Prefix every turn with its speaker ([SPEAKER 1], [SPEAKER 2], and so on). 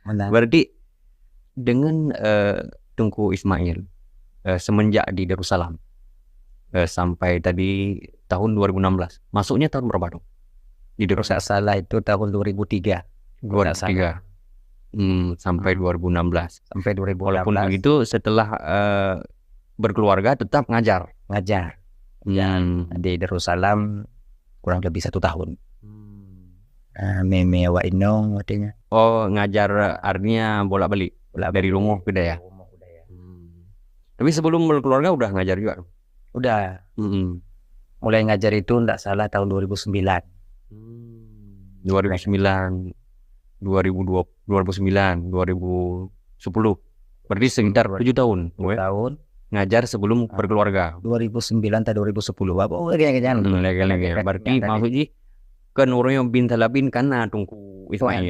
[SPEAKER 1] Benar.
[SPEAKER 2] Berarti dengan Tengku Ismail semenjak di Darussalam sampai tadi tahun 2016, masuknya tahun berapa dong? Di
[SPEAKER 1] Kalau nggak
[SPEAKER 2] Darussalam
[SPEAKER 1] salah itu tahun 2003.
[SPEAKER 2] 2003 sampai 2016.
[SPEAKER 1] Sampai 2016
[SPEAKER 2] Walaupun begitu setelah berkeluarga tetap ngajar.
[SPEAKER 1] ngajar. Di Darussalam kurang lebih 1 tahun. Meme wa inong artinya.
[SPEAKER 2] Oh, ngajar artinya bolak-balik dari rumah ke daya. Tapi sebelum berkeluarga udah ngajar juga.
[SPEAKER 1] Udah. Mulai ngajar itu nggak salah tahun 2009.
[SPEAKER 2] 2009, 2020, 2009, 2010. Berarti sekitar 7 tahun.
[SPEAKER 1] 7 tahun.
[SPEAKER 2] Ngajar sebelum berkeluarga.
[SPEAKER 1] 2009 atau 2010. Apa lagi.
[SPEAKER 2] Berarti maksudnya kan orang yang bin talabin karena Tengku Ismail.